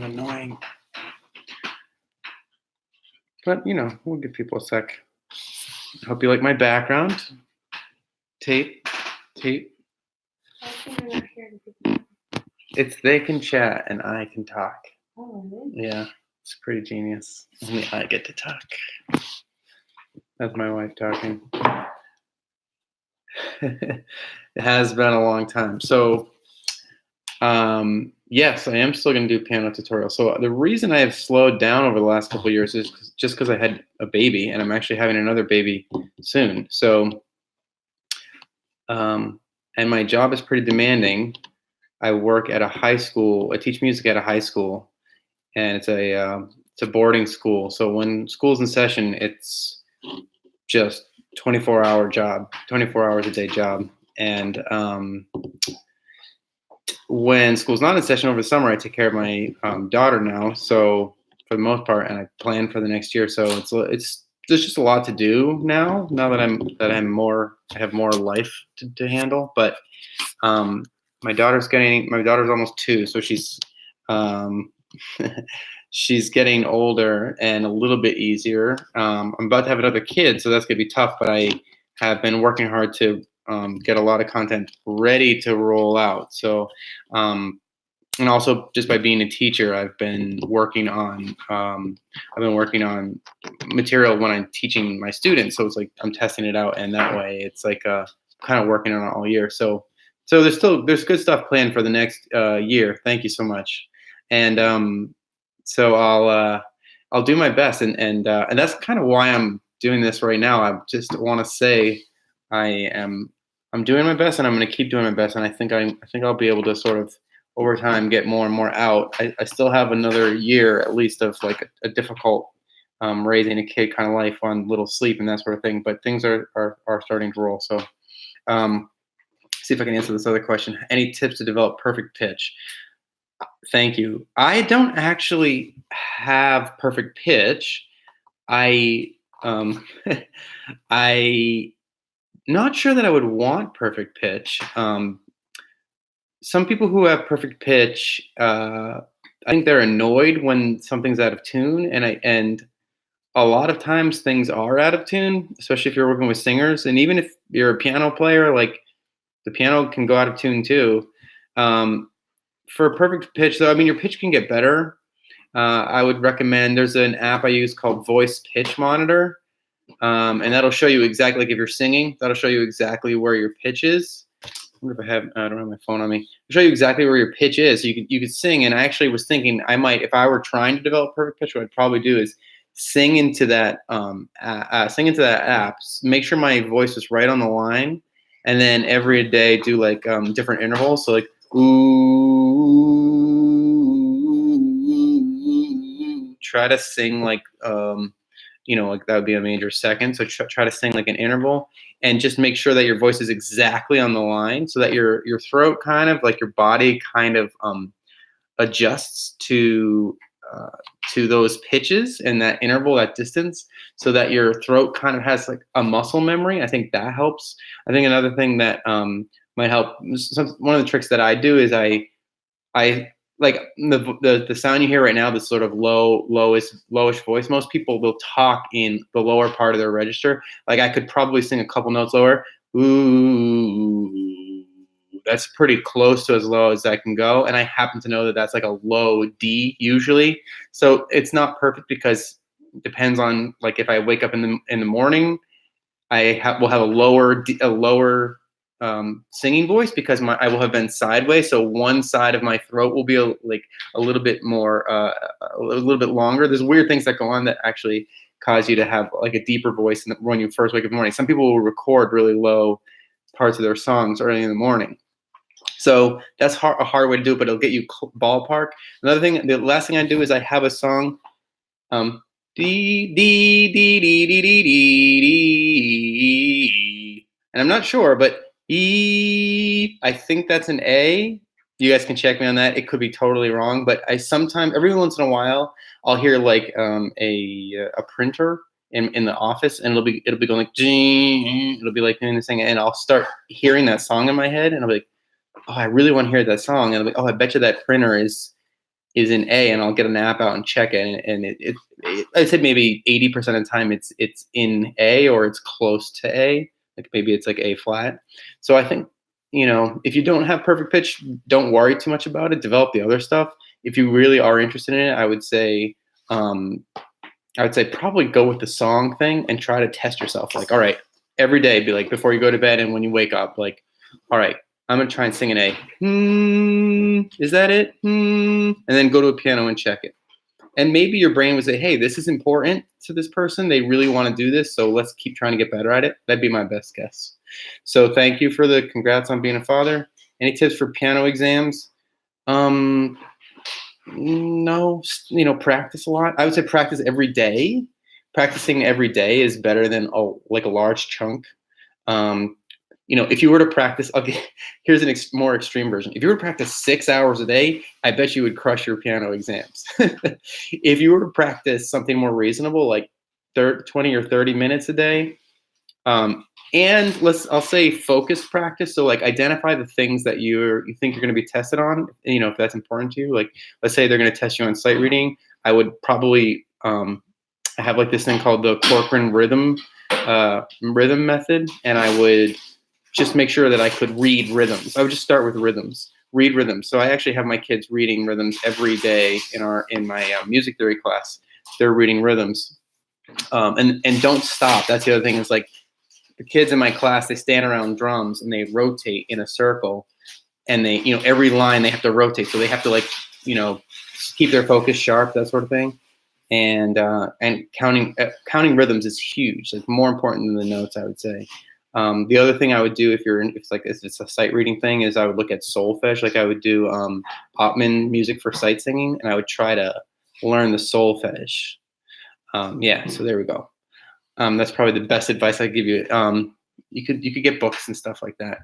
annoying. But, we'll give people a sec. Hope you like my background. Tape. It's they can chat and I can talk. Oh, really? Yeah, it's pretty genius. Only I get to talk. That's my wife talking. It has been a long time. So, yes, I am still going to do piano tutorials. So the reason I have slowed down over the last couple of years is just because I had a baby, and I'm actually having another baby soon. So, and my job is pretty demanding. I work at a high school. I teach music at a high school, and it's a boarding school. So when school's in session, it's just 24-hour job, 24 hours a day job. And when school's not in session over the summer, I take care of my daughter now. So for the most part, and I plan for the next year. So it's there's just a lot to do now. Now that I have more life to handle. But my daughter's almost 2, so she's she's getting older and a little bit easier. I'm about to have another kid, so that's gonna be tough. But I have been working hard to get a lot of content ready to roll out. So, and also just by being a teacher, I've been working on material when I'm teaching my students. So it's like I'm testing it out, and that way it's like kind of working on it all year. So there's good stuff planned for the next year. Thank you so much. And so I'll do my best, and that's kind of why I'm doing this right now. I just want to say I'm doing my best, and I'm going to keep doing my best. And I think I'll be able to sort of over time get more and more out. I still have another year at least of like a difficult raising a kid kind of life on little sleep and that sort of thing. But things are starting to roll. So see if I can answer this other question. Any tips to develop perfect pitch? Thank you. I don't actually have perfect pitch. I not sure that I would want perfect pitch. Some people who have perfect pitch, I think they're annoyed when something's out of tune, and a lot of times things are out of tune, especially if you're working with singers, and even if you're a piano player, like the piano can go out of tune too. For perfect pitch, though, I mean, your pitch can get better. I would recommend, there's an app I use called Voice Pitch Monitor, and that'll show you exactly, like if you're singing, that'll show you exactly where your pitch is. I wonder if I don't have my phone on me. It'll show you exactly where your pitch is. So you could sing, and I actually was thinking I might, if I were trying to develop perfect pitch, what I'd probably do is sing into that app. Make sure my voice is right on the line, and then every day do like different intervals. So like ooh, try to sing like like that would be a major second. So try to sing like an interval, and just make sure that your voice is exactly on the line, so that your throat kind of like your body kind of adjusts to those pitches and that interval, that distance, so that your throat kind of has like a muscle memory. I think that helps. I think another thing that might help. One of the tricks that I do is I like the sound you hear right now, this sort of lowish voice. Most people will talk in the lower part of their register. Like I could probably sing a couple notes lower. Ooh, that's pretty close to as low as I can go. And I happen to know that that's like a low D usually. So it's not perfect because it depends on, like, if I wake up in the morning, will have a lower singing voice because I will have been sideways. So one side of my throat will be a little bit more, a little bit longer. There's weird things that go on that actually cause you to have like a deeper voice when you first wake up in the morning. Some people will record really low parts of their songs early in the morning. So that's a hard way to do it, but it'll get you ballpark. Another thing, the last thing I do is I have a song, dee, dee, dee, dee, dee, dee, dee, and I'm not sure, but E, I think that's an A. You guys can check me on that. It could be totally wrong, but every once in a while, I'll hear like a printer in the office, and it'll be going like, it'll be like doing this thing, and I'll start hearing that song in my head, and I'll be like, oh, I really want to hear that song, and I'll be like, oh, I bet you that printer is is in A, and I'll get an app out and check it, and I'd say maybe 80% of the time it's in A or it's close to A, like maybe it's like A flat. So I think if you don't have perfect pitch, don't worry too much about it. Develop the other stuff. If you really are interested in it, um, I would say probably go with the song thing and try to test yourself. Like, all right, every day, be like before you go to bed and when you wake up, like, all right, I'm gonna try and sing an A. Is that it? And then go to a piano and check it. And maybe your brain would say, hey, this is important to this person. They really want to do this, so let's keep trying to get better at it. That'd be my best guess. So thank you for the congrats on being a father. Any tips for piano exams? Um, no, practice a lot. I would say practice every day. Practicing every day is better than like a large chunk. Um, if you were to practice, okay, here's an more extreme version. If you were to practice 6 hours a day, I bet you would crush your piano exams. If you were to practice something more reasonable, like 20 or 30 minutes a day, and I'll say focus practice. So like identify the things that you think you're going to be tested on. If that's important to you, like let's say they're going to test you on sight reading, I would probably I have like this thing called the Corcoran rhythm method, and I would just make sure that I could read rhythms. I would just start with rhythms, read rhythms. So I actually have my kids reading rhythms every day in my music theory class. They're reading rhythms, and don't stop. That's the other thing. Is like the kids in my class, they stand around drums and they rotate in a circle, and they every line they have to rotate. So they have to keep their focus sharp, that sort of thing. And counting rhythms is huge, like more important than the notes, I would say. The other thing I would do if it's a sight reading thing is I would look at solfege. Like I would do Optman music for sight singing, and I would try to learn the solfege. Yeah, so there we go. That's probably the best advice I give you. You could get books and stuff like that.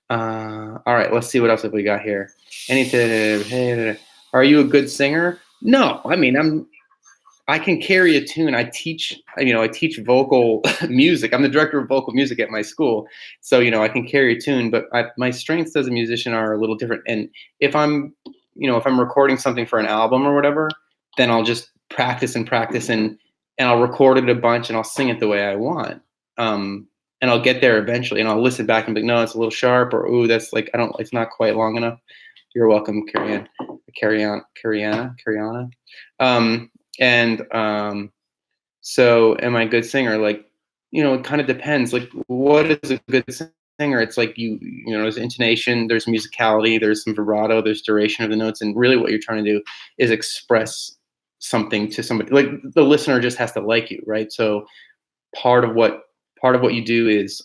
All right, let's see what else have we got here. Hey, are you a good singer? No, I mean I can carry a tune. I teach vocal music. I'm the director of vocal music at my school. So, I can carry a tune, but my strengths as a musician are a little different. And if I'm recording something for an album or whatever, then I'll just practice and I'll record it a bunch and I'll sing it the way I want. And I'll get there eventually and I'll listen back and be like, no, it's a little sharp, or, ooh, that's like, it's not quite long enough. You're welcome, Cariana. So am I a good singer? Like, it kind of depends. Like, what is a good singer? It's like there's intonation, there's musicality, there's some vibrato, there's duration of the notes, and really what you're trying to do is express something to somebody. Like the listener just has to like you, right? So part of what you do is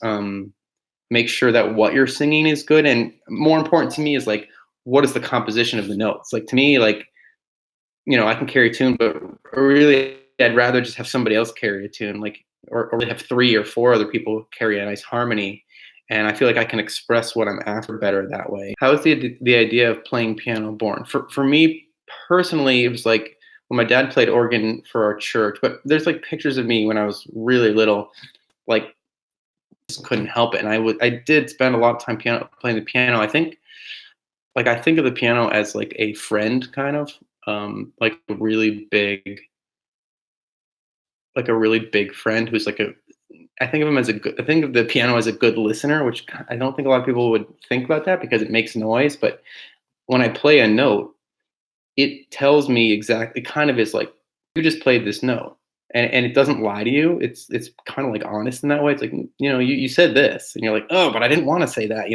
make sure that what you're singing is good, and more important to me is like, what is the composition of the notes? Like to me, like, I can carry a tune, but really I'd rather just have somebody else carry a tune, like, or have 3 or 4 other people carry a nice harmony. And I feel like I can express what I'm after better that way. How is the idea of playing piano born? For me personally, it was like when my dad played organ for our church, but there's like pictures of me when I was really little, like just couldn't help it. And I did spend a lot of time playing the piano. I think of the piano as like a friend, kind of, like a really big friend who's like I think of the piano as a good listener, which I don't think a lot of people would think about that because it makes noise. But when I play a note, it tells me exactly, kind of is like, you just played this note, and it doesn't lie to you. It's kind of like honest in that way. It's like, you said this, and you're like, oh, but I didn't want to say that,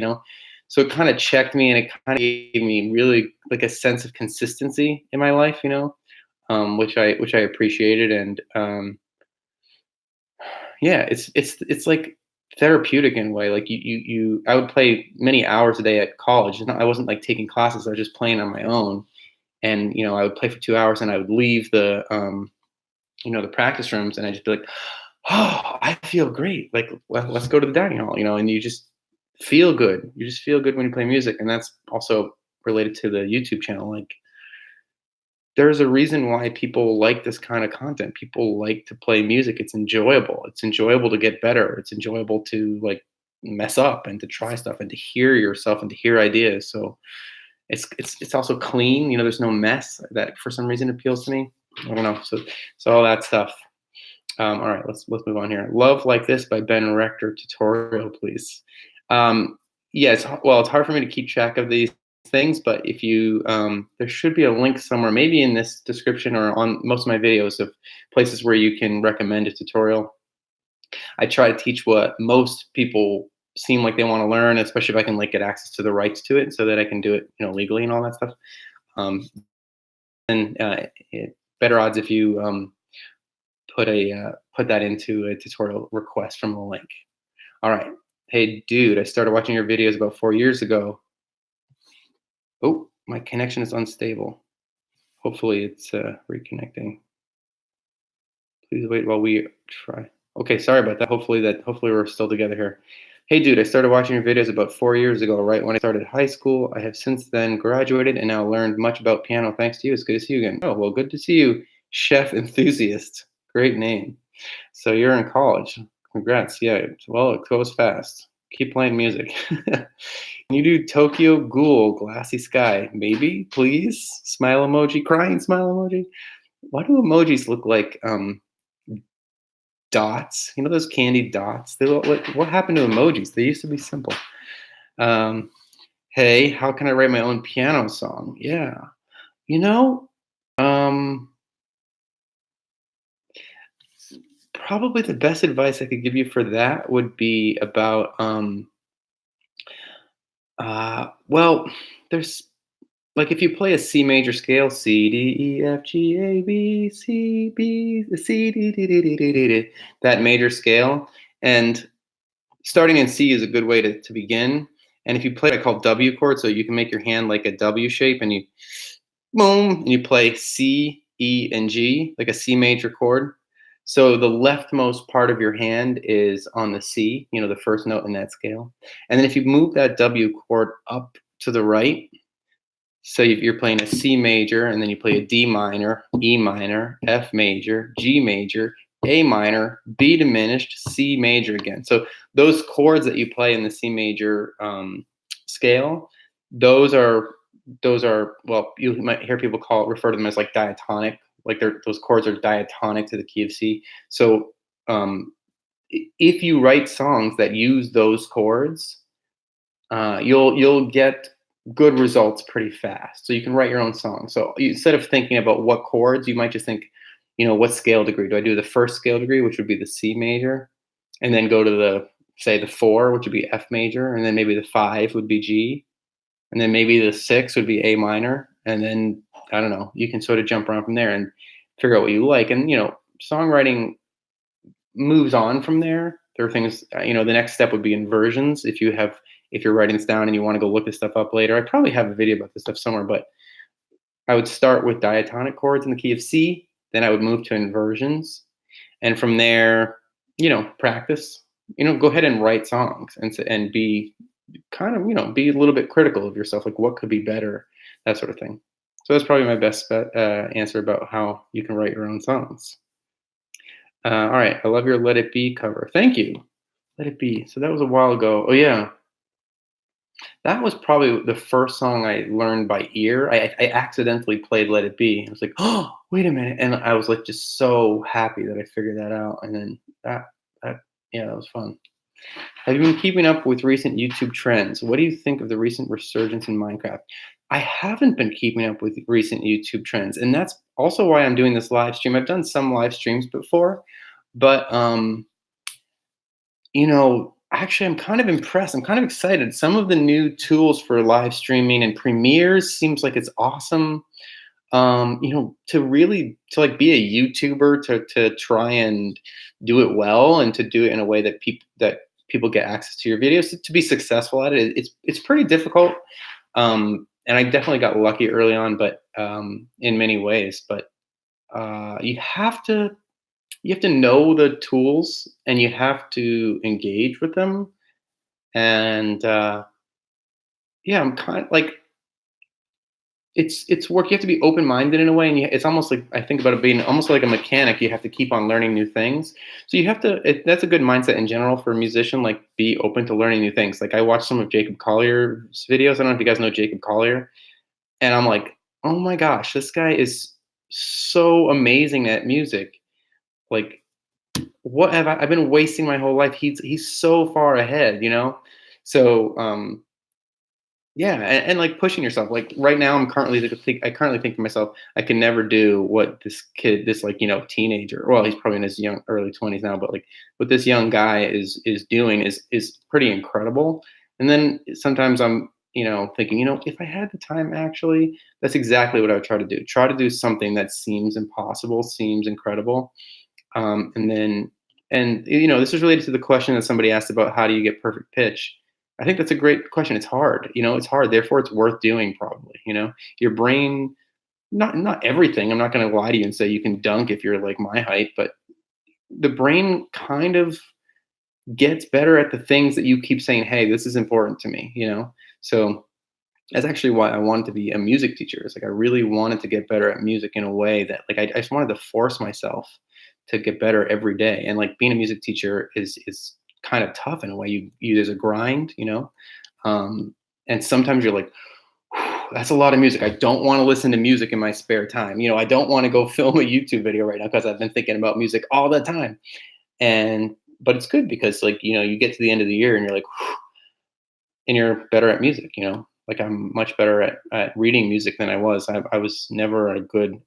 So it kind of checked me, and it kind of gave me really like a sense of consistency in my life, which I appreciated. And yeah, it's like therapeutic in a way. Like I would play many hours a day at college. I wasn't like taking classes. I was just playing on my own. And, I would play for 2 hours and I would leave the practice rooms, and I'd just be like, oh, I feel great. Like, well, let's go to the dining hall, and you just feel good. You just feel good when you play music. And that's also related to the YouTube channel. Like, there's a reason why people like this kind of content. People like to play music. It's enjoyable. It's enjoyable to get better. It's enjoyable to like mess up and to try stuff and to hear yourself and to hear ideas. So It's also clean. You know, there's no mess that for some reason appeals to me. I don't know. So all that stuff. All right, let's move on here. Love Like This by Ben Rector tutorial, please. Yes, well, it's hard for me to keep track of these things, but if you there should be a link somewhere, maybe in this description or on most of my videos of places where you can recommend a tutorial. I try to teach what most people seem like they want to learn, especially if I can like get access to the rights to it, so that I can do it, you know, legally and all that stuff. Um, and better odds if you put that into a tutorial request from a link. All right. Hey, dude, I started watching your videos about 4 years ago. Oh, my connection is unstable. Hopefully it's reconnecting. Please wait while we try. Okay, sorry about that. Hopefully we're still together here. Hey, dude, I started watching your videos about 4 years ago, right when I started high school. I have since then graduated and now learned much about piano thanks to you. It's good to see you again. Oh, well, good to see you, Chef Enthusiast. Great name. So you're in college. Congrats. Yeah, well, it goes fast. Keep playing music. Can you do Tokyo Ghoul, Glassy Sky? Maybe, please? Smile emoji, crying smile emoji. Why do emojis look like dots? You know those candy dots? They look like, what happened to emojis? They used to be simple. Um, hey, how can I write my own piano song? Yeah. You know, um, probably the best advice I could give you for that would be about well, there's like if you play a C major scale, C D E F G A B C B C D D D D D D D, that major scale, and starting in C is a good way to begin. And if you play what I call W chord, so you can make your hand like a W shape, and you boom, and you play C, E, and G like a C major chord. So the leftmost part of your hand is on the C, you know, the first note in that scale. And then if you move that W chord up to the right, so if you're playing a C major, and then you play a D minor, E minor, F major, G major, A minor, B diminished, C major again. So those chords that you play in the C major scale, those are well, you might hear people refer to them as like diatonic, like those chords are diatonic to the key of C. So um, if you write songs that use those chords, you'll get good results pretty fast. So you can write your own song. So instead of thinking about what chords, you might just think, you know, what scale degree do I do? The first scale degree, which would be the C major, and then go to the say the 4, which would be F major, and then maybe the 5 would be G, and then maybe the 6 would be A minor, and then I don't know. You can sort of jump around from there and figure out what you like. And you know, songwriting moves on from there. There are things, you know, the next step would be inversions. If you're writing this down and you want to go look this stuff up later, I probably have a video about this stuff somewhere, but I would start with diatonic chords in the key of C, then I would move to inversions. And from there, you know, practice, you know, go ahead and write songs and be kind of, you know, be a little bit critical of yourself, like what could be better, that sort of thing. So that's probably my best answer about how you can write your own songs. All right. I love your Let It Be cover. Thank you. Let It Be. So that was a while ago. Oh, yeah. That was probably the first song I learned by ear. I accidentally played Let It Be. I was like, oh, wait a minute. And I was like just so happy that I figured that out. And then that yeah, that was fun. Have you been keeping up with recent YouTube trends? What do you think of the recent resurgence in Minecraft? I haven't been keeping up with recent YouTube trends, and that's also why I'm doing this live stream. I've done some live streams before, but you know, actually, I'm kind of impressed. I'm kind of excited. Some of the new tools for live streaming and premieres seems like it's awesome. You know, to like be a YouTuber to try and do it well and to do it in a way that people get access to your videos to be successful at it. It's pretty difficult. And I definitely got lucky early on, but in many ways. But you have to know the tools and you have to engage with them. And yeah, I'm kind of like it's work. You have to be open minded in a way, and it's almost like I think about it being almost like a mechanic. You have to keep on learning new things. So you have to. That's a good mindset in general for a musician. Like be open to learning new things. Like I watched some of Jacob Collier's videos. I don't know if you guys know Jacob Collier. And I'm like, "Oh my gosh, this guy is so amazing at music. Like, what have I've been wasting my whole life. He's so far ahead, you know?" So, yeah, and like pushing yourself. Like right now, I currently think to myself, I can never do what this kid, this like teenager. Well, he's probably in his young early 20s now, but like what this young guy is doing is pretty incredible. And then sometimes I'm thinking, if I had the time, actually, that's exactly what I would try to do. Try to do something that seems impossible, seems incredible, and then, and this is related to the question that somebody asked about how do you get perfect pitch. I think that's a great question. It's hard, it's hard. Therefore, it's worth doing. Probably, your brain. Not everything. I'm not going to lie to you and say you can dunk if you're like my height, but the brain kind of gets better at the things that you keep saying. Hey, this is important to me. So that's actually why I wanted to be a music teacher. It's like I really wanted to get better at music in a way that like I just wanted to force myself to get better every day. And like being a music teacher is kind of tough in a way. There's a grind, and sometimes you're like, that's a lot of music. I don't want to listen to music in my spare time. I don't want to go film a YouTube video right now because I've been thinking about music all the time. And but it's good because like you get to the end of the year and you're like, and you're better at music. Like I'm much better at reading music than I was. I was never a good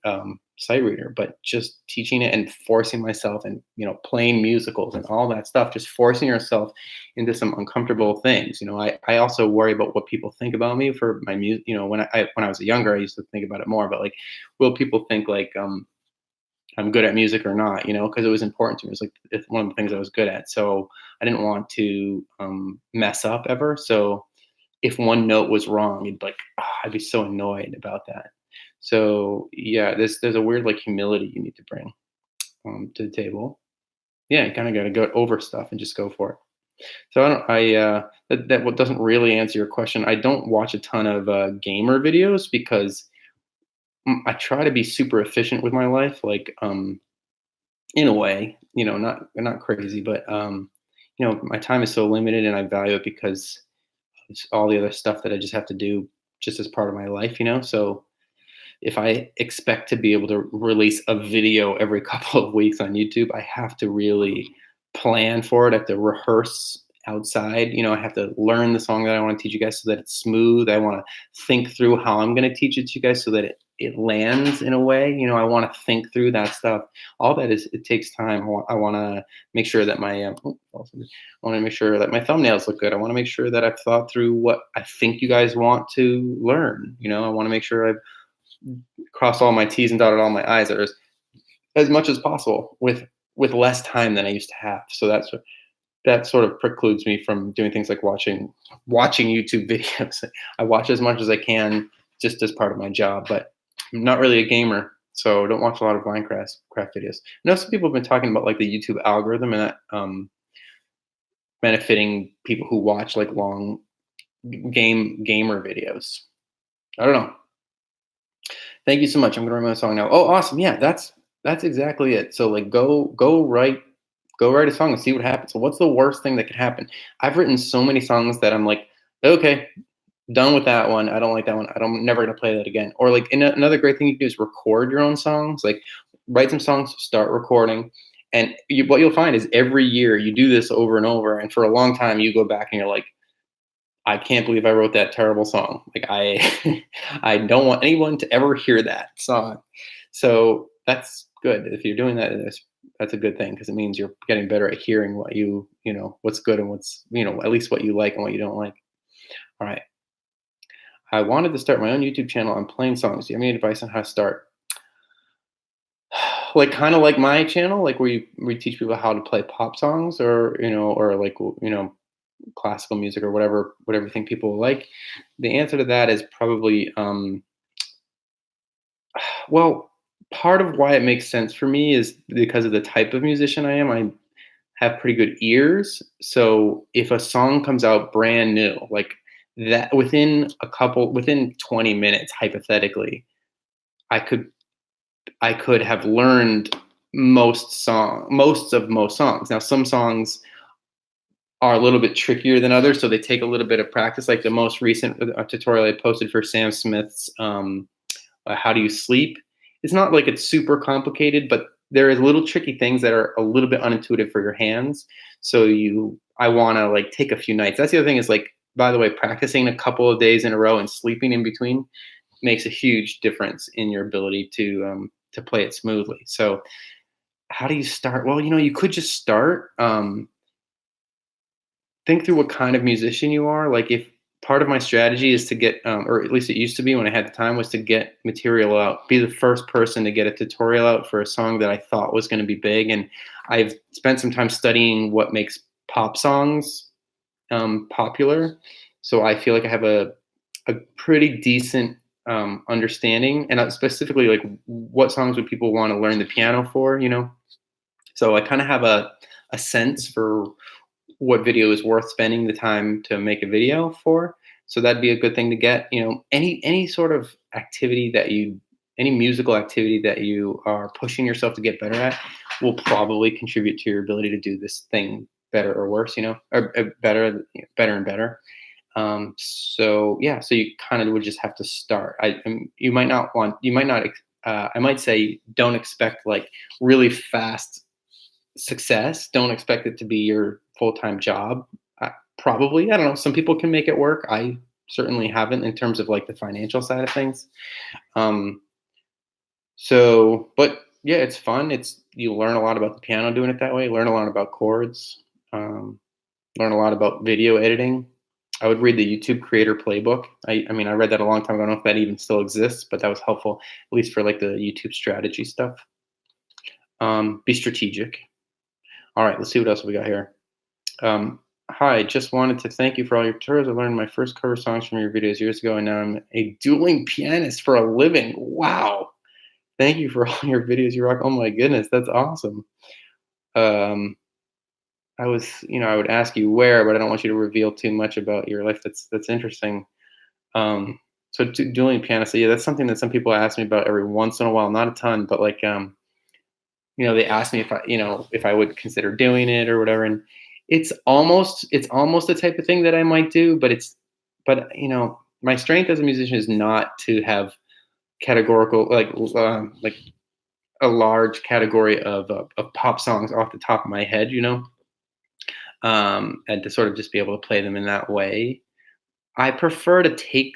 sight reader, but just teaching it and forcing myself and playing musicals and all that stuff, just forcing yourself into some uncomfortable things. I also worry about what people think about me for my music. When I was younger, I used to think about it more, but like, will people think like I'm good at music or not? Because it was important to me. It's one of the things I was good at, so I didn't want to mess up ever. So if one note was wrong, I'd be so annoyed about that. So yeah, there's a weird like humility you need to bring to the table. Yeah, you kind of got to go over stuff and just go for it. So I don't. That what doesn't really answer your question. I don't watch a ton of gamer videos because I try to be super efficient with my life. Like in a way, not crazy, but my time is so limited, and I value it because it's all the other stuff that I just have to do just as part of my life. So if I expect to be able to release a video every couple of weeks on YouTube, I have to really plan for it. I have to rehearse outside. I have to learn the song that I want to teach you guys so that it's smooth. I want to think through how I'm going to teach it to you guys so that it lands in a way. I want to think through that stuff. All that it takes time. I want to make sure that my I want to make sure that my thumbnails look good. I want to make sure that I've thought through what I think you guys want to learn. I want to make sure I've crossed all my T's and dotted all my I's as much as possible with less time than I used to have. So that sort of precludes me from doing things like watching YouTube videos. I watch as much as I can just as part of my job, but I'm not really a gamer, so I don't watch a lot of craft videos. I know some people have been talking about like the YouTube algorithm and that benefiting people who watch like long gamer videos. I don't know. Thank you so much. I'm gonna write my song now. Oh, awesome! Yeah, that's exactly it. So like, go write a song and see what happens. So what's the worst thing that could happen? I've written so many songs that I'm like, okay, done with that one. I don't like that one. I'm never gonna play that again. Or like, another great thing you can do is record your own songs. Like, write some songs, start recording, and what you'll find is every year you do this over and over, and for a long time you go back and you're like, I can't believe I wrote that terrible song. Like I, I don't want anyone to ever hear that song. So that's good. If you're doing that, that's a good thing because it means you're getting better at hearing what what's good and what's, at least what you like and what you don't like. All right. I wanted to start my own YouTube channel on playing songs. Do you have any advice on how to start? Like kind of like my channel, like where we teach people how to play pop songs or like, classical music or whatever you think people will like. The answer to that is probably well, part of why it makes sense for me is because of the type of musician I am. I have pretty good ears, so if a song comes out brand new, like that, within 20 minutes, hypothetically, I could have learned most of most songs. Now some songs are a little bit trickier than others, so they take a little bit of practice. Like the most recent tutorial I posted for Sam Smith's "How Do You Sleep." It's not like it's super complicated, but there is little tricky things that are a little bit unintuitive for your hands. So I want to like take a few nights. That's the other thing is like, by the way, practicing a couple of days in a row and sleeping in between makes a huge difference in your ability to play it smoothly. So how do you start? Well, you could just start. Think through what kind of musician you are. Like if part of my strategy is to get, or at least it used to be when I had the time, was to get material out, be the first person to get a tutorial out for a song that I thought was going to be big. And I've spent some time studying what makes pop songs popular. So I feel like I have a pretty decent understanding, and specifically like what songs would people want to learn the piano for. So I kind of have a sense for what video is worth spending the time to make a video for. So that'd be a good thing to get. Any sort of activity any musical activity that you are pushing yourself to get better at will probably contribute to your ability to do this thing better or worse, or better and better. So yeah, so you kind of would just have to start. You might not want, you might not, I might say, don't expect like really fast success. Don't expect it to be your full-time job. Probably, I don't know. Some people can make it work. I certainly haven't in terms of like the financial side of things. Um, but yeah, it's fun. You learn a lot about the piano doing it that way. Learn a lot about chords. Um, Learn a lot about video editing. I would read the YouTube Creator Playbook. I mean, I read that a long time ago. I don't know if that even still exists, but that was helpful, at least for like the YouTube strategy stuff. Be strategic. All right, let's see what else we got here. Hi, just wanted to thank you for all your tours. I learned my first cover songs from your videos years ago, and now I'm a dueling pianist for a living. Wow. Thank you for all your videos. You rock. Oh my goodness, that's awesome. Um, I would ask you where, but I don't want you to reveal too much about your life. That's interesting. Um, so dueling pianist, so yeah, that's something that some people ask me about every once in a while. Not a ton, but like they asked me if I would consider doing it or whatever, and it's almost the type of thing that I might do, but my strength as a musician is not to have categorical like a large category of pop songs off the top of my head, and to sort of just be able to play them in that way. I prefer to take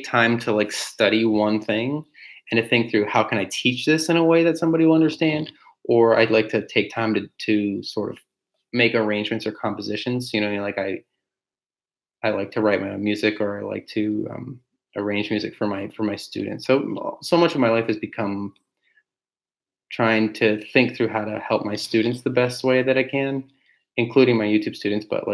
time to like study one thing and to think through how can I teach this in a way that somebody will understand, or I'd like to take time to sort of make arrangements or compositions. Like I like to write my own music, or I like to arrange music for my students. So much of my life has become trying to think through how to help my students the best way that I can, including my YouTube students. But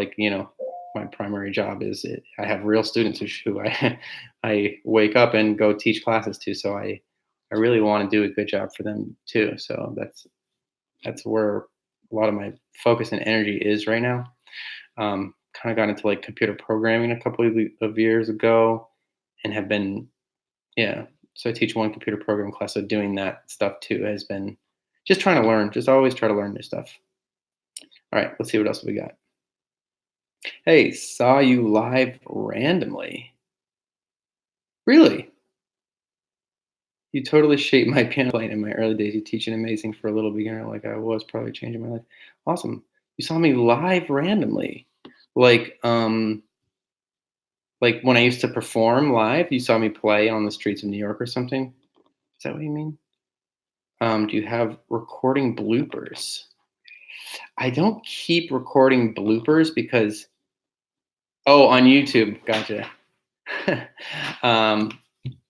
my primary job is I have real students who I I wake up and go teach classes to. So I really want to do a good job for them too. So that's where a lot of my focus and energy is right now. Kind of got into like computer programming a couple of years ago, and have been, yeah. So I teach one computer program class. So doing that stuff too has been just trying to learn. Just always try to learn new stuff. All right, let's see what else we got. Hey, saw you live randomly. Really? You totally shaped my piano playing in my early days. You teach an amazing for a little beginner like I was, probably changing my life. Awesome. You saw me live randomly. Like like when I used to perform live, you saw me play on the streets of New York or something. Is that what you mean? Do you have recording bloopers? I don't keep recording bloopers because on YouTube. Gotcha. um,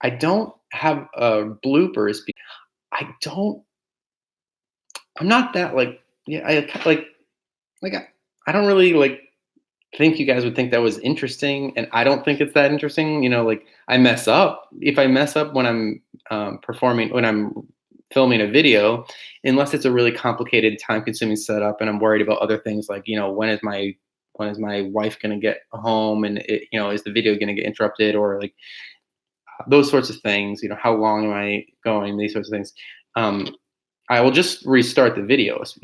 I don't have bloopers. I don't. I'm not that like. Yeah, I don't really like think you guys would think that was interesting, and I don't think it's that interesting. Like I mess up. If I mess up when I'm performing, when I'm filming a video, unless it's a really complicated, time-consuming setup, and I'm worried about other things like when is my wife going to get home, and is the video going to get interrupted, or like those sorts of things. How long am I going? These sorts of things. Um, I will just restart the videos.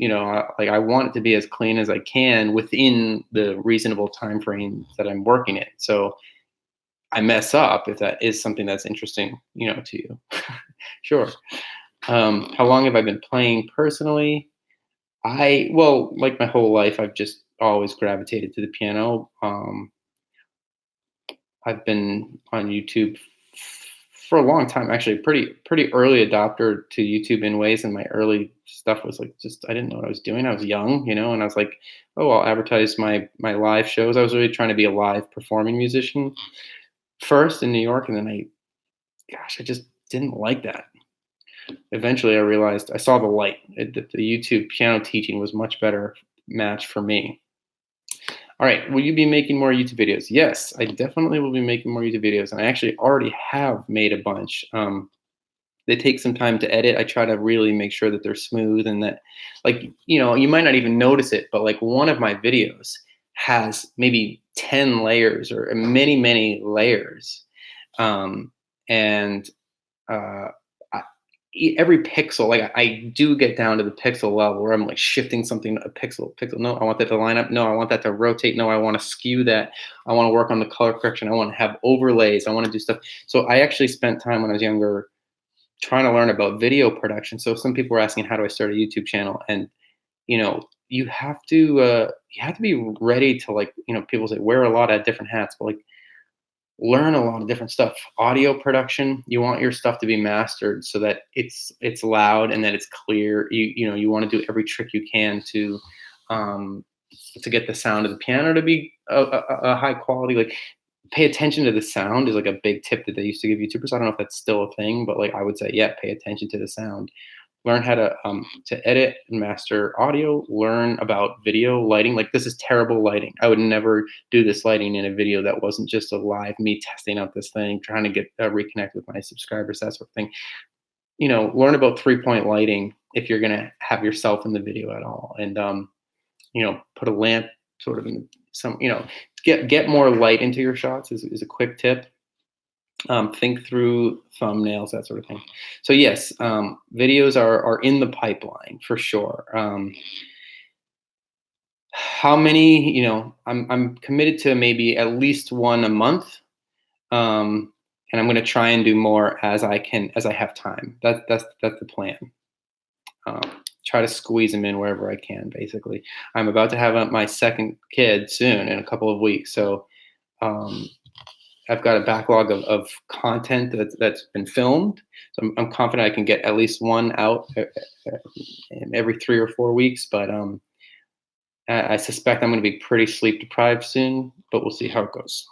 Like I want it to be as clean as I can within the reasonable time frame that I'm working it. So I mess up if that is something that's interesting, to you. Sure. How long have I been playing personally? Well, like my whole life, I've just always gravitated to the piano. I've been on YouTube for a long time, actually, pretty early adopter to YouTube in ways. And my early stuff was like just I didn't know what I was doing. I was young, and I was like, oh, I'll advertise my live shows. I was really trying to be a live performing musician first in New York, and then I just didn't like that. Eventually, I realized I saw the light. That the YouTube piano teaching was much better match for me. All right, will you be making more YouTube videos? Yes, I definitely will be making more YouTube videos, and I actually already have made a bunch. They take some time to edit. I try to really make sure that they're smooth and that, like, you might not even notice it, but like one of my videos has maybe 10 layers or many layers, and uh, every pixel, like I do get down to the pixel level where I'm like shifting something a pixel. No, I want that to line up. No, I want that to rotate. No, I want to skew that. I want to work on the color correction. I want to have overlays. I want to do stuff. So I actually spent time when I was younger trying to learn about video production. So some people were asking, how do I start a YouTube channel? And you have to be ready to, like, people say wear a lot of different hats, but like learn a lot of different stuff. Audio production, you want your stuff to be mastered so that it's loud and that it's clear. You want to do every trick you can um to get the sound of the piano to be a high quality. Like, pay attention to the sound is like a big tip that they used to give YouTubers. I don't know if that's still a thing, but like I would say, yeah, pay attention to the sound. Learn how to edit and master audio. Learn about video lighting. Like, this is terrible lighting. I would never do this lighting in a video that wasn't just a live me testing out this thing, trying to get reconnect with my subscribers, that sort of thing. Learn about 3-point lighting if you're gonna have yourself in the video at all, and put a lamp sort of in some. Get more light into your shots is a quick tip. Think through thumbnails, that sort of thing. So yes, videos are in the pipeline for sure. How many? I'm committed to maybe at least one a month, and I'm going to try and do more as I have time. That's the plan. Try to squeeze them in wherever I can. Basically, I'm about to have my second kid soon in a couple of weeks, so. I've got a backlog of content that's been filmed, so I'm confident I can get at least one out every 3 or 4 weeks. But I suspect I'm going to be pretty sleep deprived soon, but we'll see how it goes.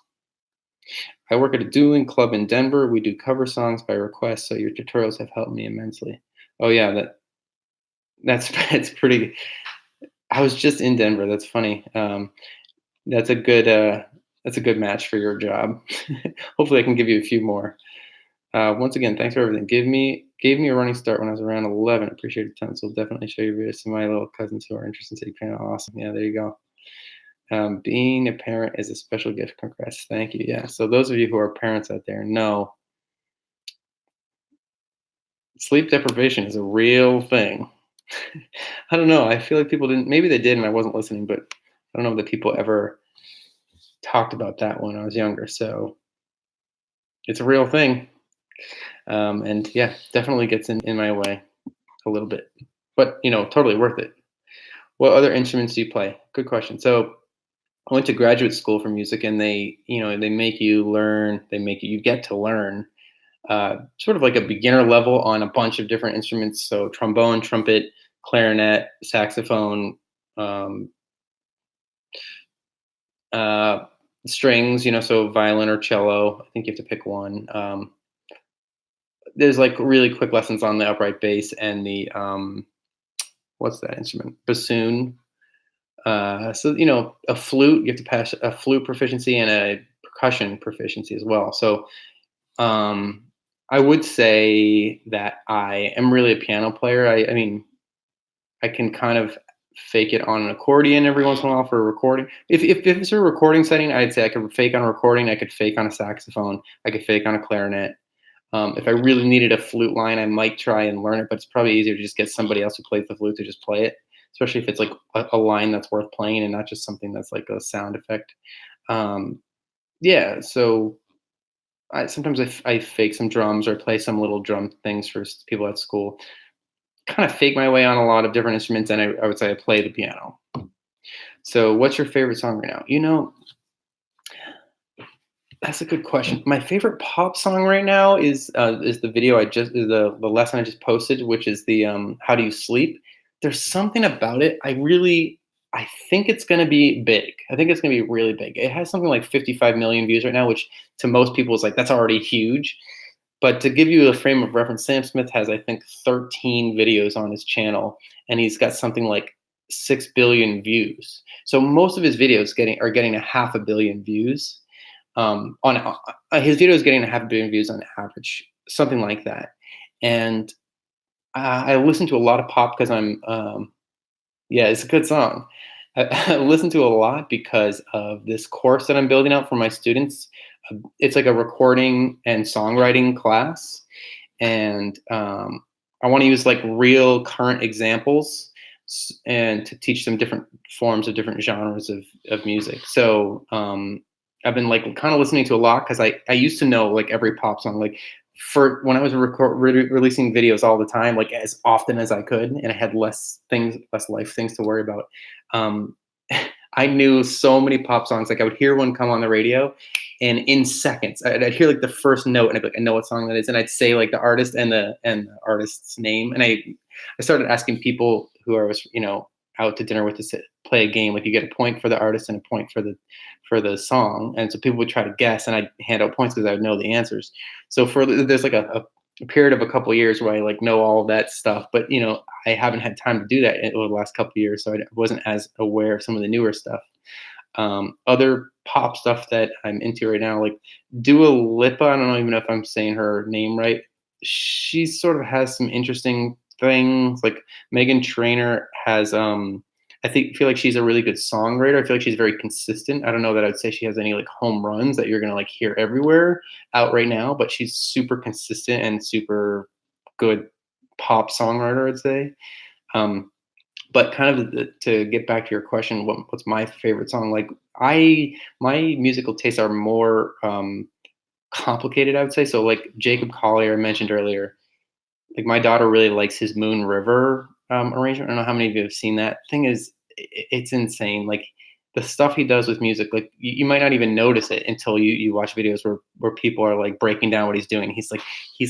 I work at a dueling club in Denver. We do cover songs by request, so your tutorials have helped me immensely. Oh yeah, that's pretty. I was just in Denver. That's funny. That's a good match for your job. Hopefully, I can give you a few more. Once again, thanks for everything. Gave me a running start when I was around 11. Appreciate it a ton. So definitely show your videos to my little cousins who are interested in city piano. Awesome. Yeah, there you go. Being a parent is a special gift. Congrats. Thank you. Yeah. So those of you who are parents out there know sleep deprivation is a real thing. I don't know. I feel like people didn't. Maybe they did, and I wasn't listening. But I don't know that people ever talked about that when I was younger. So it's a real thing. And yeah, definitely gets in my way a little bit, but totally worth it. What other instruments do you play? Good question. So I went to graduate school for music, and they make you learn. You get to learn sort of like a beginner level on a bunch of different instruments. So trombone, trumpet, clarinet, saxophone, um, uh, strings. So violin or cello. I think you have to pick one. There's like really quick lessons on the upright bass and the what's that instrument? Bassoon. So a flute. You have to pass a flute proficiency and a percussion proficiency as well. So I would say that I am really a piano player. I mean, I can kind of fake it on an accordion every once in a while for a recording. If it's a recording setting, I'd say I could fake on a recording. I could fake on a saxophone. I could fake on a clarinet. If I really needed a flute line, I might try and learn it, but it's probably easier to just get somebody else who plays the flute to just play it, especially if it's like a line that's worth playing and not just something that's like a sound effect. Um, yeah, so sometimes I fake some drums or play some little drum things for people at school. Kind of fake my way on a lot of different instruments, and I would say I play the piano. So, what's your favorite song right now? That's a good question. My favorite pop song right now is the video is the lesson I just posted, which is the "How Do You Sleep." There's something about it. I think it's gonna be big. I think it's gonna be really big. It has something like 55 million views right now, which to most people is like that's already huge. But to give you a frame of reference, Sam Smith has I think 13 videos on his channel, and he's got something like 6 billion views. So most of his videos getting a half a billion views on his video is getting a half a billion views on average, something like that. And I listen to a lot of pop because yeah, it's a good song. I listen to a lot because of this course that I'm building out for my students. It's like a recording and songwriting class, and I want to use like real current examples and to teach them different forms of different genres of music. So I've been like kind of listening to a lot because I used to know like every pop song like for when I was releasing videos all the time, like as often as I could, and I had less life things to worry about. Um, I knew so many pop songs. Like I would hear one come on the radio, and in seconds, I'd hear like the first note, and I'd be like, I know what song that is, and I'd say like the artist and the artist's name, and I started asking people who I was out to dinner with to play a game. Like you get a point for the artist and a point for the song, and so people would try to guess, and I'd hand out points because I would know the answers. So there's like a period of a couple of years where I like know all that stuff, but I haven't had time to do that over the last couple of years, so I wasn't as aware of some of the newer stuff. Other pop stuff that I'm into right now, like Dua Lipa. I don't even know if I'm saying her name right. She sort of has some interesting things. Like Megan Trainor has. I feel like she's a really good songwriter. I feel like she's very consistent. I don't know that I'd say she has any like home runs that you're gonna like hear everywhere out right now, but she's super consistent and super good pop songwriter, I'd say. Um, but kind of to get back to your question, what's my favorite song? Like my musical tastes are more complicated, I would say. So like Jacob Collier I mentioned earlier, like my daughter really likes his Moon River arrangement. I don't know how many of you have seen that. Thing is, it's insane. Like the stuff he does with music, like you might not even notice it until you watch videos where people are like breaking down what he's doing. He's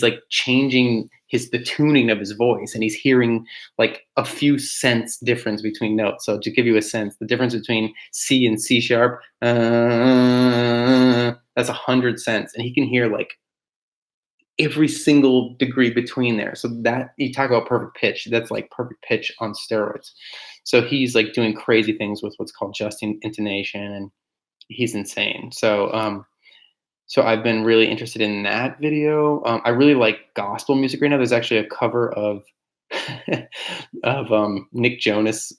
like changing the tuning of his voice, and he's hearing like a few cents difference between notes. So to give you a sense, the difference between C and C sharp, that's 100 cents, and he can hear like every single degree between there. So that you talk about perfect pitch, that's like perfect pitch on steroids. So he's like doing crazy things with what's called just intonation, and he's insane. So I've been really interested in that video. I really like gospel music right now. There's actually a cover of of Nick Jonas,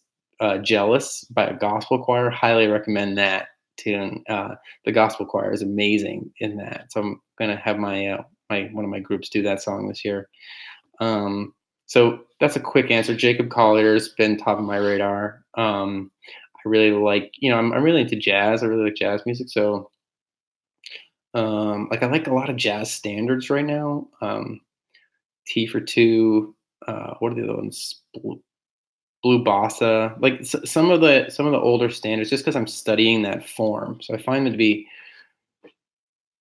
"Jealous" by a gospel choir. Highly recommend that tune. The gospel choir is amazing in that. So I'm gonna have my one of my groups do that song this year. Um, so that's a quick answer. Jacob Collier's been top of my radar. I really like, I'm really into jazz. I really like jazz music. So like I like a lot of jazz standards right now. T for Two. What are the other ones? Blue Bossa. Like some of the older standards, just because I'm studying that form. So I find them to be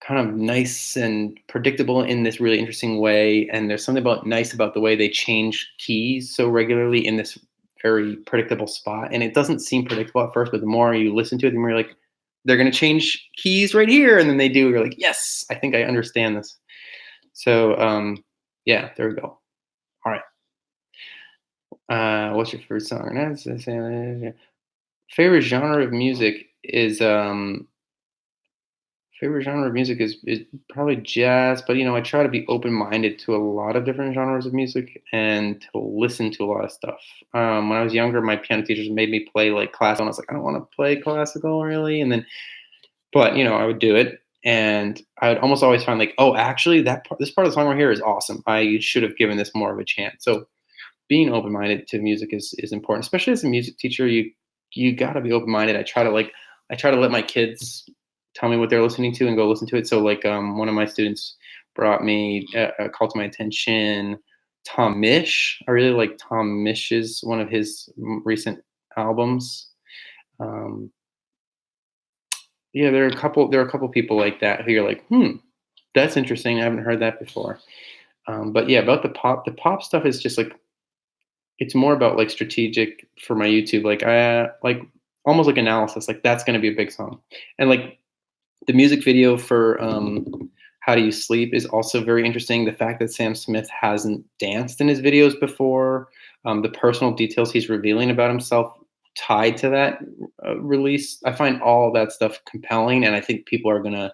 kind of nice and predictable in this really interesting way. And there's something nice about the way they change keys so regularly in this very predictable spot. And it doesn't seem predictable at first, but the more you listen to it, the more you're like, they're going to change keys right here. And then they do. You're like, yes, I think I understand this. So, yeah, there we go. All right. What's your favorite song? Favorite genre of music is favorite genre of music is probably jazz, but I try to be open minded to a lot of different genres of music and to listen to a lot of stuff. When I was younger, my piano teachers made me play like classical, and I was like, I don't want to play classical really, and then but I would do it, and I would almost always find like, oh, actually, this part of the song right here is awesome. I should have given this more of a chance. So being open minded to music is important, especially as a music teacher. You got to be open minded. I try to let my kids tell me what they're listening to and go listen to it. So like one of my students brought me called to my attention Tom Mish. I really like Tom Mish's one of his recent albums. Um, yeah, there are a couple people like that who you're like, that's interesting. I haven't heard that before. But yeah, about the pop stuff is just like it's more about like strategic for my YouTube. Like I like almost like analysis. Like that's going to be a big song, and like the music video for "How Do You Sleep" is also very interesting. The fact that Sam Smith hasn't danced in his videos before, the personal details he's revealing about himself tied to that release, I find all that stuff compelling, and I think people are gonna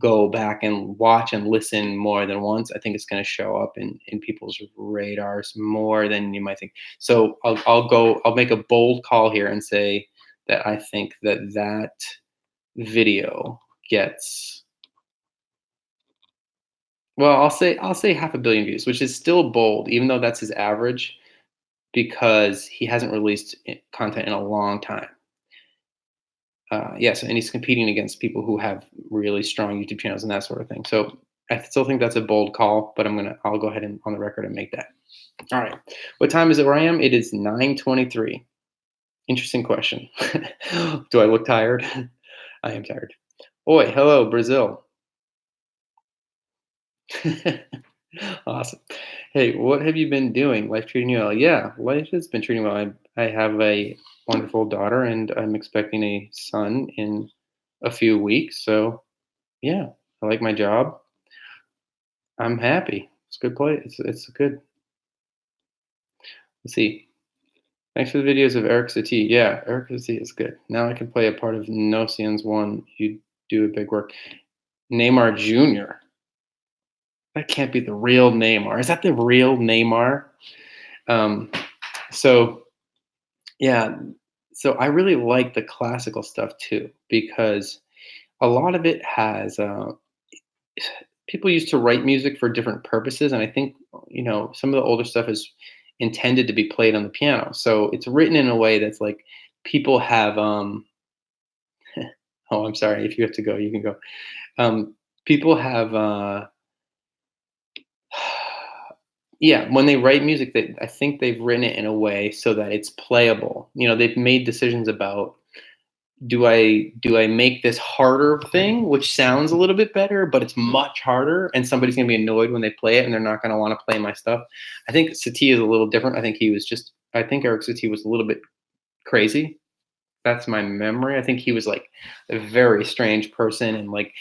go back and watch and listen more than once. I think it's going to show up in people's radars more than you might think. So I'll make a bold call here and say that I think that video gets, well, I'll say half a billion views, which is still bold, even though that's his average, because he hasn't released content in a long time. Yes, and he's competing against people who have really strong YouTube channels and that sort of thing. So I still think that's a bold call, but I'll go ahead and on the record and make that. All right. What time is it where I am? It is 9:23. Interesting question. Do I look tired? I am tired. Oi, hello, Brazil. Awesome. Hey, what have you been doing? Life treating you well? Yeah, life has been treating well. I have a wonderful daughter, and I'm expecting a son in a few weeks. So yeah, I like my job. I'm happy. It's a good play. It's a good. Let's see. Thanks for the videos of Eric Satie. Yeah, Eric Satie is good. Now I can play a part of Nosian's one. You do a big work. Neymar Jr. That can't be the real Neymar. Is that the real Neymar? Um, so yeah, so I really like the classical stuff too because a lot of it has people used to write music for different purposes, and I think some of the older stuff is intended to be played on the piano. So it's written in a way that's like people have. Oh, I'm sorry. If you have to go, you can go. People have. Yeah, when they write music, I think they've written it in a way so that it's playable. They've made decisions about do I make this harder thing, which sounds a little bit better, but it's much harder, and somebody's gonna be annoyed when they play it, and they're not gonna want to play my stuff. I think Satie is a little different. I think Eric Satie was a little bit crazy. That's my memory. I think he was like a very strange person and like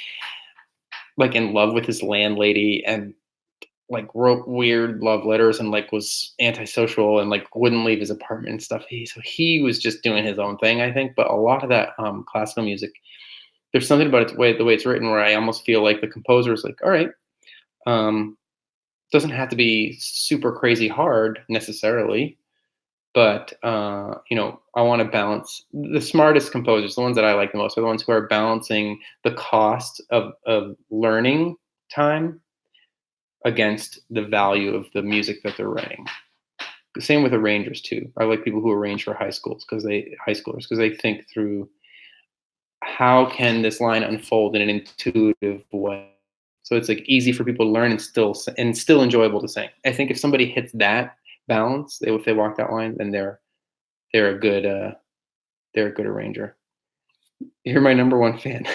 in love with his landlady and like wrote weird love letters and like was antisocial and like wouldn't leave his apartment and stuff. So he was just doing his own thing, I think. But a lot of that classical music, there's something about the way it's written where I almost feel like the composer is like, all right, doesn't have to be super crazy hard necessarily, but I want to balance. The smartest composers, the ones that I like the most, are the ones who are balancing the cost of learning time against the value of the music that they're writing. The same with arrangers too. I like people who arrange for high schoolers because they think through how can this line unfold in an intuitive way. So it's like easy for people to learn and still enjoyable to sing. I think if somebody hits that balance, if they walk that line, then they're a good arranger. You're my number one fan.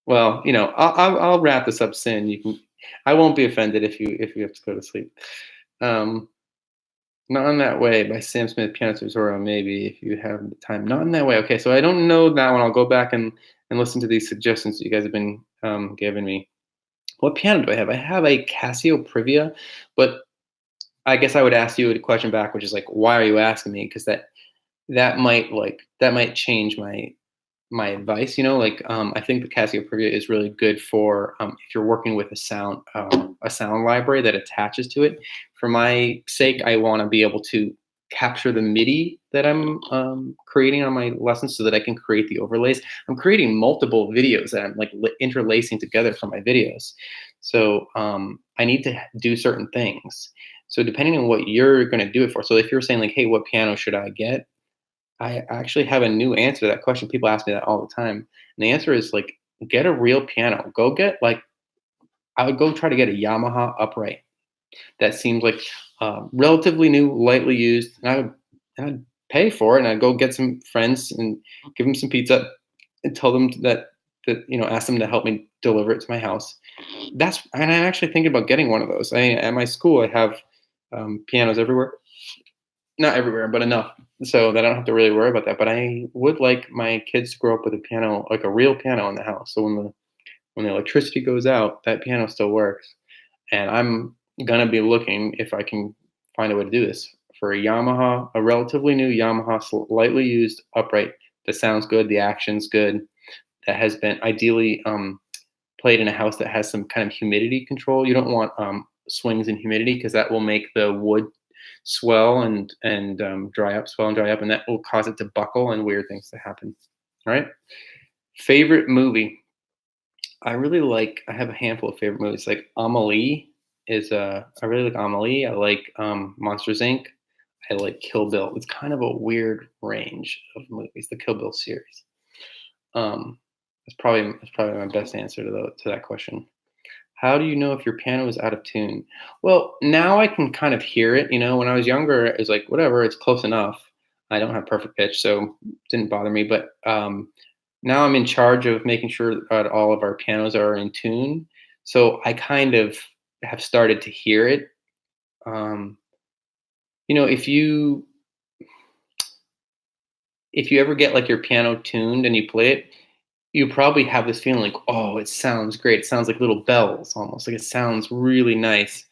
Well, I'll wrap this up soon. I won't be offended if you have to go to sleep. Not in that way by Sam Smith Piano Tutorial. Maybe if you have the time. Not in that way. Okay, so I don't know that one. I'll go back and listen to these suggestions that you guys have been giving me. What piano do I have? I have a Casio Privia, but I guess I would ask you a question back, which is like, why are you asking me? Because that might change my advice. I think the Casio Privia is really good for if you're working with a sound library that attaches to it. For my sake, I want to be able to capture the MIDI that I'm creating on my lessons so that I can create the overlays. I'm creating multiple videos that I'm like interlacing together for my videos. So I need to do certain things. So depending on what you're going to do it for. So if you're saying like, hey, what piano should I get? I actually have a new answer to that question. People ask me that all the time. And the answer is like, get a real piano. Go get like, I would go try to get a Yamaha upright that seems like relatively new, lightly used. And I'd pay for it, and I'd go get some friends and give them some pizza and tell them that ask them to help me deliver it to my house. And I'm actually thinking about getting one of those. At my school, I have pianos everywhere, not everywhere, but enough so that I don't have to really worry about that. But I would like my kids to grow up with a piano, like a real piano in the house. So when the electricity goes out, that piano still works. And I'm gonna be looking if I can find a way to do this for a relatively new Yamaha, slightly used upright that sounds good, the action's good, that has been ideally played in a house that has some kind of humidity control. You don't want swings and humidity because that will make the wood swell and dry up, swell and dry up, and that will cause it to buckle and weird things to happen. All right. Favorite movie. I have a handful of favorite movies. Like Amelie I really like Amelie. I like Monsters Inc. I like Kill Bill. It's kind of a weird range of movies, the Kill Bill series. Um, that's probably my best answer to that question. How do you know if your piano is out of tune? Well, now I can kind of hear it. When I was younger, it was like whatever, it's close enough. I don't have perfect pitch, so it didn't bother me. But now I'm in charge of making sure that all of our pianos are in tune. So I kind of have started to hear it. Um, you know, if you ever get like your piano tuned and you play it, you probably have this feeling like, oh, it sounds great. It sounds like little bells almost. Like it sounds really nice.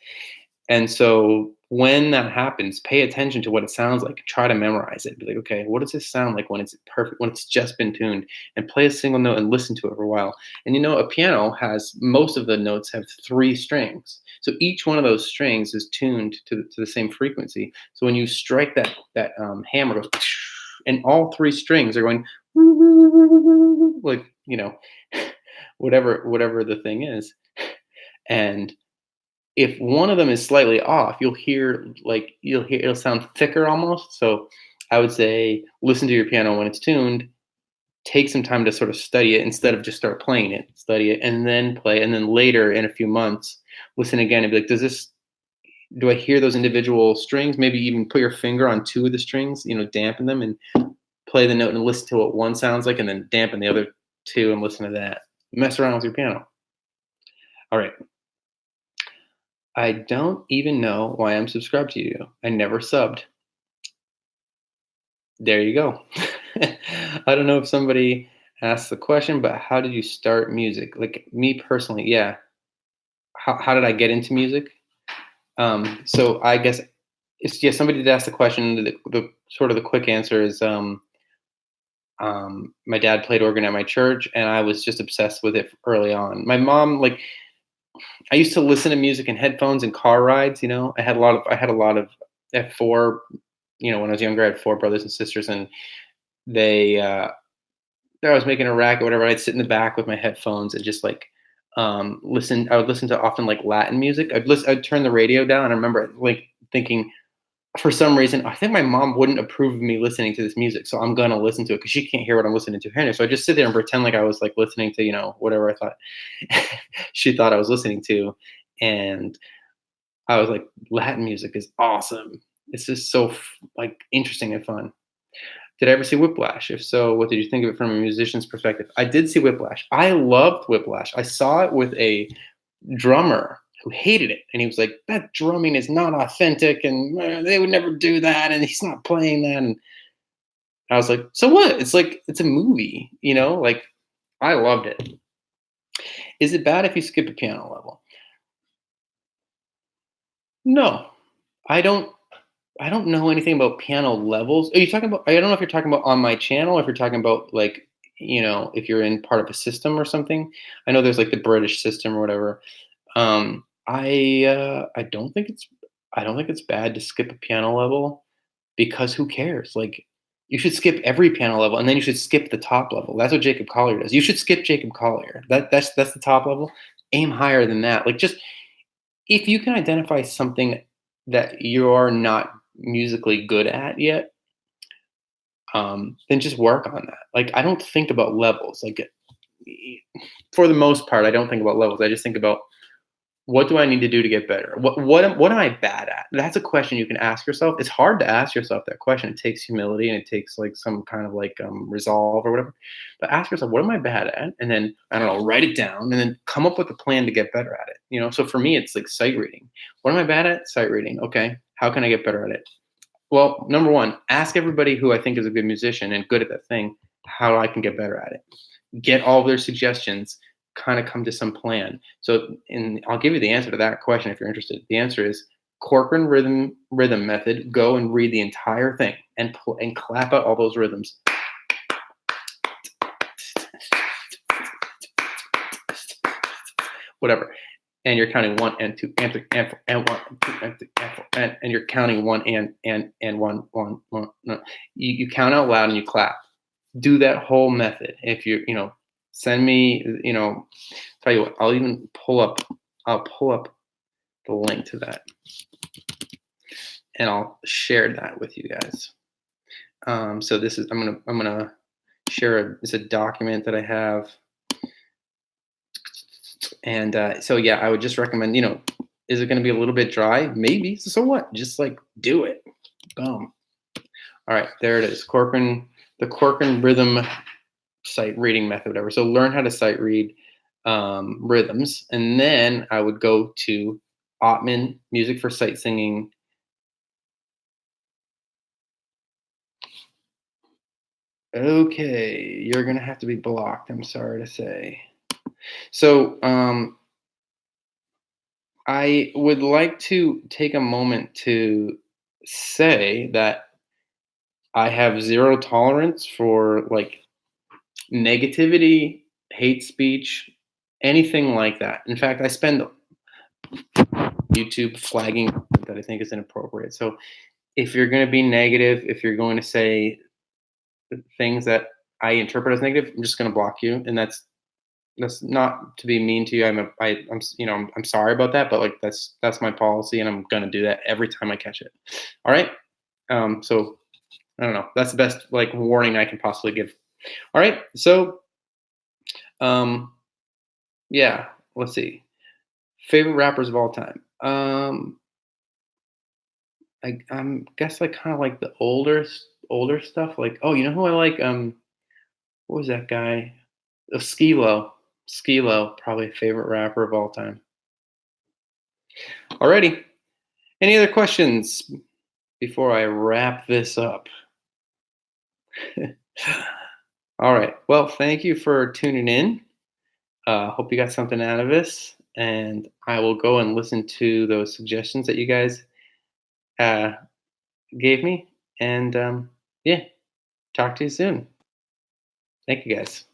And so when that happens, pay attention to what it sounds like. Try to memorize it. Be like, okay, what does this sound like when it's perfect, when it's just been tuned? And play a single note and listen to it for a while. And a piano has most of the notes have three strings. So each one of those strings is tuned to the same frequency. So when you strike that hammer goes, and all three strings are going like whatever the thing is. And if one of them is slightly off, you'll hear it'll sound thicker almost. So I would say listen to your piano when it's tuned. Take some time to sort of study it instead of just start playing it. Study it and then play, and then later in a few months, listen again and be like, do I hear those individual strings? Maybe even put your finger on two of the strings, dampen them and play the note and listen to what one sounds like, and then dampen the other two and listen to that. Mess around with your piano. All right. I don't even know why I'm subscribed to you. I never subbed. There you go. I don't know if somebody asked the question, but how did you start music? Like me personally, yeah. How did I get into music? So I guess it's yeah. Somebody did ask the question. The sort of the quick answer is my dad played organ at my church, and I was just obsessed with it early on. My mom, like, I used to listen to music in headphones and car rides. I had a lot of at four. When I was younger, I had four brothers and sisters, and they I was making a racket, or whatever. I'd sit in the back with my headphones and just like listen. I would listen to often like Latin music. I'd turn the radio down, and I remember like thinking, for some reason, I think my mom wouldn't approve of me listening to this music, so I'm gonna listen to it because she can't hear what I'm listening to here. So I just sit there and pretend like I was like listening to whatever I thought she thought I was listening to, and I was like, Latin music is awesome. It's just so like interesting and fun. Did I ever see Whiplash? If so, what did you think of it from a musician's perspective? I did see Whiplash. I loved Whiplash. I saw it with a drummer who hated it, and he was like, "That drumming is not authentic, and they would never do that, and he's not playing that." And I was like, "So what? It's like it's a movie, Like I loved it. Is it bad if you skip a piano level? No, I don't. I don't know anything about piano levels. Are you talking about? I don't know if you're talking about on my channel, if you're talking about like if you're in part of a system or something. I know there's like the British system or whatever. I don't think it's bad to skip a piano level. because who cares? Like, you should skip every piano level, and then you should skip the top level. That's what Jacob Collier does. You should skip Jacob Collier. That's the top level. Aim higher than that. Like, just if you can identify something that you're not musically good at yet, then just work on that. Like, I don't think about levels. Like, for the most part, I don't think about levels. I just think about, what do I need to do to get better? What am I bad at? That's a question you can ask yourself. It's hard to ask yourself that question. It takes humility, and it takes like some kind of like resolve or whatever. But ask yourself, what am I bad at? And then, I don't know, write it down, and then come up with a plan to get better at it. So for me, it's like sight reading. What am I bad at? Sight reading. Okay, how can I get better at it? Well, number one, ask everybody who I think is a good musician and good at that thing how I can get better at it. Get all their suggestions, kind of come to some plan. So, and I'll give you the answer to that question if you're interested. The answer is Corcoran rhythm method. Go and read the entire thing and clap out all those rhythms. Whatever. And you're counting one and two and three and four and one and two and three and four and you're counting one and one. No. You count out loud and you clap. Do that whole method. If send me, tell you what, I'll pull up the link to that, and I'll share that with you guys. So this is, I'm gonna share it's a document that I have. And so yeah, I would just recommend, is it going to be a little bit dry? Maybe. So what? Just like do it. Boom. All right, there it is. The Corcoran rhythm sight reading method, whatever. So learn how to sight read rhythms, and then I would go to Ottman Music for Sight Singing. Okay, you're gonna have to be blocked. I'm sorry to say. So I would like to take a moment to say that I have zero tolerance for like negativity, hate speech, anything like that. In fact, I spend YouTube flagging that I think is inappropriate. So if you're going to be negative, if you're going to say things that I interpret as negative, I'm just going to block you. And that's not to be mean to you. I'm sorry about that, but like that's my policy, and I'm going to do that every time I catch it. All right. So I don't know. That's the best like warning I can possibly give. All right. So yeah, let's see. Favorite rappers of all time. I guess like kind of like the older stuff. Like, oh, you know who I like? What was that guy? Skilo. Skilo, probably favorite rapper of all time. Alrighty. Any other questions before I wrap this up? All right. Well, thank you for tuning in. Hope you got something out of this, and I will go and listen to those suggestions that you guys gave me. And yeah, talk to you soon. Thank you guys.